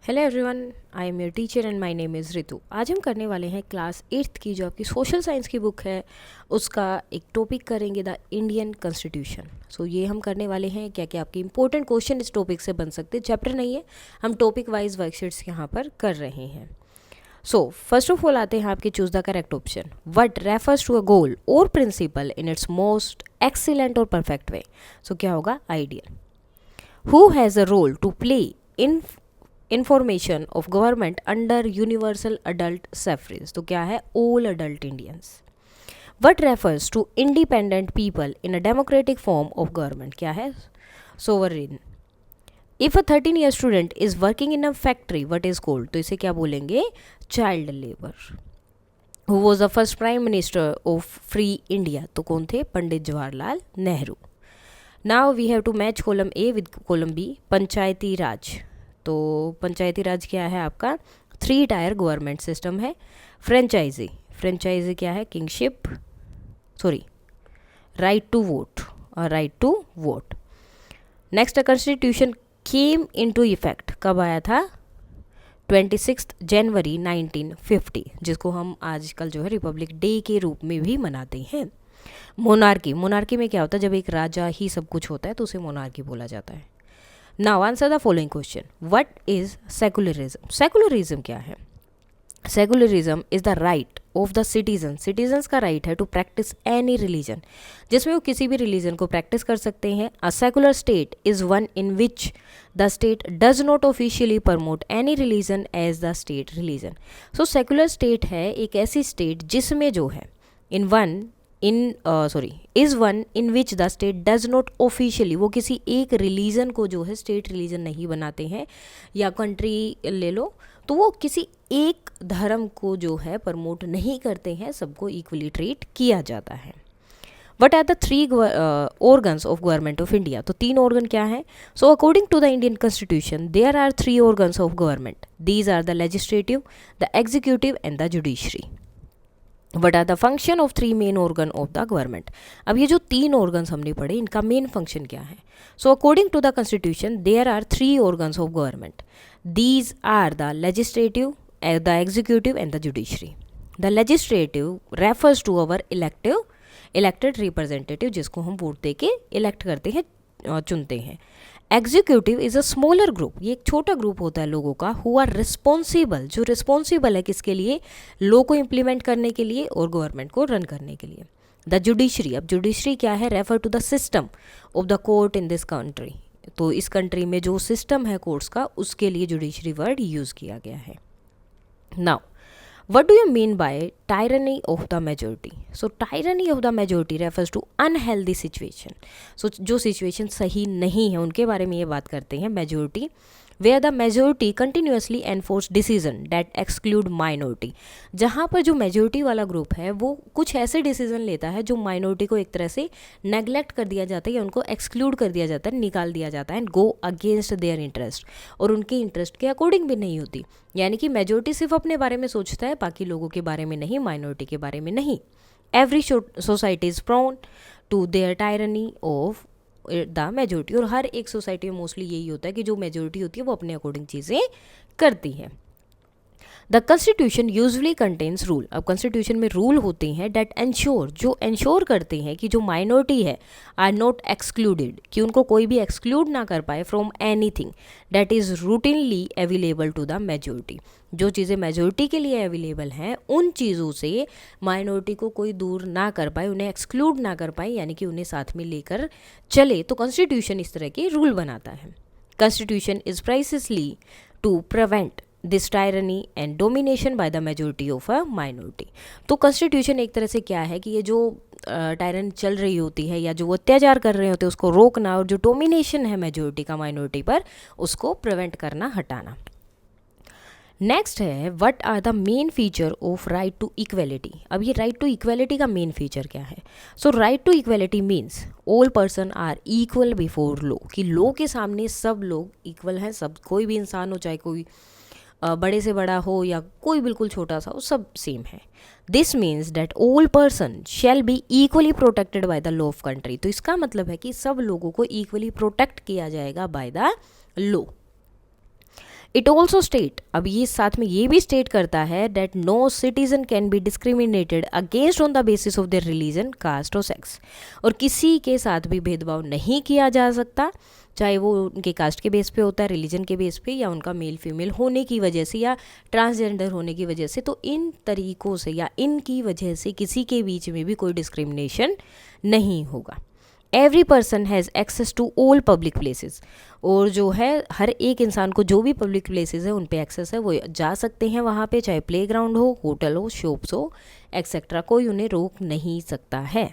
Hello everyone, I am your teacher and my name is Ritu. आज हम करने वाले हैं क्लास 8th की जो आपकी सोशल साइंस की बुक है उसका एक टॉपिक करेंगे, द इंडियन कॉन्स्टिट्यूशन। सो ये हम करने वाले हैं क्या क्या आपके इंपॉर्टेंट क्वेश्चन इस टॉपिक से बन सकते हैं। चैप्टर नहीं है, हम टॉपिक वाइज वर्कशीट्स यहाँ पर कर रहे हैं। सो फर्स्ट ऑफ ऑल आते हैं आपके choose the correct option. What refers to a goal or principle in its most excellent or perfect way. So क्या होगा? Ideal. Who has a role to play in information of government under universal adult suffrage. तो क्या है? All adult Indians. What refers to independent people in a democratic form of government. क्या है? Sovereign. If a 13 year student is working in a factory what is called. तो इसे क्या बोलेंगे? Child labour. Who was the first prime minister of free India. तो कौन थे? Pandit Jawaharlal Nehru. Now we have to match column A with column B. Panchayati Raj. तो पंचायती राज क्या है आपका? 3 टायर गवर्नमेंट सिस्टम है। फ्रेंचाइजी, फ्रेंचाइजी क्या है? Kingship, sorry, right to vote और right to vote. Next, constitution came into effect कब आया था? 26 जनवरी 1950, जिसको हम आजकल जो है रिपब्लिक डे के रूप में भी मनाते हैं। मोनार्की, मोनार्की में क्या होता है? जब एक राजा ही सब कुछ होता है तो उसे मोनार्की बोला जाता है। Now answer the following question. What is secularism? Secularism क्या है? Secularism is the right of the citizen, citizens का राइट है टू प्रैक्टिस एनी रिलीजन, जिसमें वो किसी भी रिलीजन को प्रैक्टिस कर सकते हैं। A secular state is one in which the state does not officially promote any religion as the state religion. So secular state है एक ऐसी स्टेट जिसमें जो है is one in which the state does not officially, वो किसी एक religion को जो है स्टेट रिलीजन नहीं बनाते हैं। या कंट्री ले लो तो वो किसी एक धर्म को जो है प्रमोट नहीं करते हैं, सबको इक्वली ट्रीट किया जाता है। What are the 3 organs of government of India? तो 3 ऑर्गन क्या है? So according to the Indian constitution there are 3 organs of government. These are the legislative, the executive and the judiciary. What are the function of 3 main organ of the government? अब ये जो 3 organs हमने पढ़े इनका main function क्या है? So according to the constitution there are 3 organs of government. These are the legislative, the executive and the judiciary. The legislative refers to our elected representative, जिसको हम वोट दे के इलेक्ट करते हैं, चुनते हैं। Executive is a smaller group, ये एक छोटा ग्रुप होता है लोगों का। हु आर रिस्पॉन्सिबल, जो रिस्पॉन्सिबल है किसके लिए? लॉ को इम्प्लीमेंट करने के लिए और गवर्नमेंट को रन करने के लिए। द जुडिशरी, अब जुडिशरी क्या है? Refer to the system of the court in this country. तो इस कंट्री में जो सिस्टम है कोर्ट्स का, उसके लिए जुडिशरी वर्ड यूज किया गया है। Now what do you mean by tyranny of the majority? So tyranny of the majority refers to unhealthy situation. So जो situation सही नहीं है उनके बारे में ये बात करते हैं। majority where the majority continuously enforce decision that exclude minority, जहाँ पर जो majority वाला ग्रुप है वो कुछ ऐसे डिसीजन लेता है जो माइनॉरिटी को एक तरह से नेग्लेक्ट कर दिया जाता है या उनको एक्सक्लूड कर दिया जाता है, निकाल दिया जाता है, and go against their interest, और उनके इंटरेस्ट के अकॉर्डिंग भी नहीं होती। यानी कि मेजोरिटी सिर्फ अपने बारे में सोचता है, बाकी लोगों के बारे में नहीं, माइनॉरिटी के बारे में नहीं। Every society is prone to their tyranny of the majority, और हर एक सोसाइटी में मोस्टली यही होता है कि जो मेजोरिटी होती है वो अपने अकॉर्डिंग चीज़ें करती है। The constitution usually contains rule, अब कॉन्स्टिट्यूशन में रूल होते हैं डेट एंश्योर, जो एंश्योर करते हैं कि जो माइनॉरिटी है आर नॉट एक्सक्लूडेड, कि उनको कोई भी एक्सक्लूड ना कर पाए from anything that is routinely available to the majority. जो चीज़ें मेजोरिटी के लिए अवेलेबल हैं उन चीज़ों से माइनॉरिटी को कोई दूर ना कर पाए, उन्हें एक्सक्लूड ना कर पाए, यानी कि उन्हें साथ में लेकर चले। तो कॉन्स्टिट्यूशन इस तरह के रूल बनाता है। Constitution is precisely to prevent this tyranny and domination by the majority of a minority. तो कॉन्स्टिट्यूशन एक तरह से क्या है कि ये जो टायरनी चल रही होती है या जो अत्याचार कर रहे होते हैं उसको रोकना, और जो डोमिनेशन है मेजोरिटी का माइनॉरिटी पर उसको प्रिवेंट करना, हटाना। नेक्स्ट है what are the main feature of right to equality. अब ये राइट टू इक्वेलिटी का मेन फीचर क्या है? So right to equality means all person are equal before law, कि लॉ के सामने सब लोग इक्वल हैं, सब, कोई भी इंसान हो, चाहे कोई बड़े से बड़ा हो या कोई बिल्कुल छोटा सा हो, सब सेम है। This means that all person shall be equally protected by the law of country. तो इसका मतलब है कि सब लोगों को इक्वली प्रोटेक्ट किया जाएगा by the law. It also state, अब ये साथ में ये भी स्टेट करता है that no citizen can be discriminated against on the basis of their religion, caste और सेक्स, और किसी के साथ भी भेदभाव नहीं किया जा सकता, चाहे वो उनके कास्ट के बेस पे होता है, रिलीजन के बेस पे, या उनका मेल फीमेल होने की वजह से, या ट्रांसजेंडर होने की वजह से। तो इन तरीक़ों से या इनकी वजह से किसी के बीच में भी कोई डिस्क्रिमिनेशन नहीं होगा। Every person has access to all public places, और जो है हर एक इंसान को जो भी पब्लिक प्लेसेस है उन पे एक्सेस है, वो जा सकते हैं वहाँ पे, चाहे प्ले ग्राउंड हो, होटल हो, शॉप्स हो, एक्सेट्रा, कोई उन्हें रोक नहीं सकता है।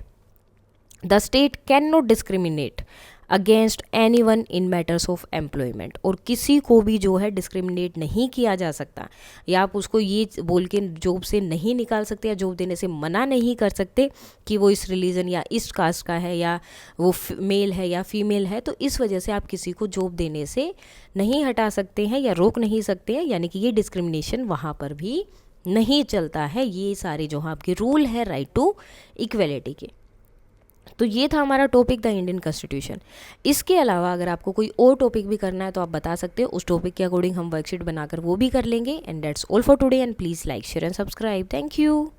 The state can not discriminate against any one in matters of employment, और किसी को भी जो है डिस्क्रिमिनेट नहीं किया जा सकता, या आप उसको ये बोल के जॉब से नहीं निकाल सकते या जॉब देने से मना नहीं कर सकते कि वो इस रिलीजन या इस कास्ट का है, या वो मेल है या फीमेल है, तो इस वजह से आप किसी को जॉब देने से नहीं हटा सकते हैं या रोक नहीं सकते हैं, यानी कि ये डिस्क्रिमिनेशन वहाँ पर भी नहीं चलता है। ये सारे जो आपके रूल है राइट टू इक्वेलिटी के। तो ये था हमारा टॉपिक द इंडियन कॉन्स्टिट्यूशन। इसके अलावा अगर आपको कोई और टॉपिक भी करना है तो आप बता सकते हो, उस टॉपिक के अकॉर्डिंग हम वर्कशीट बनाकर वो भी कर लेंगे। And that's all for today, and please like share and subscribe. Thank you.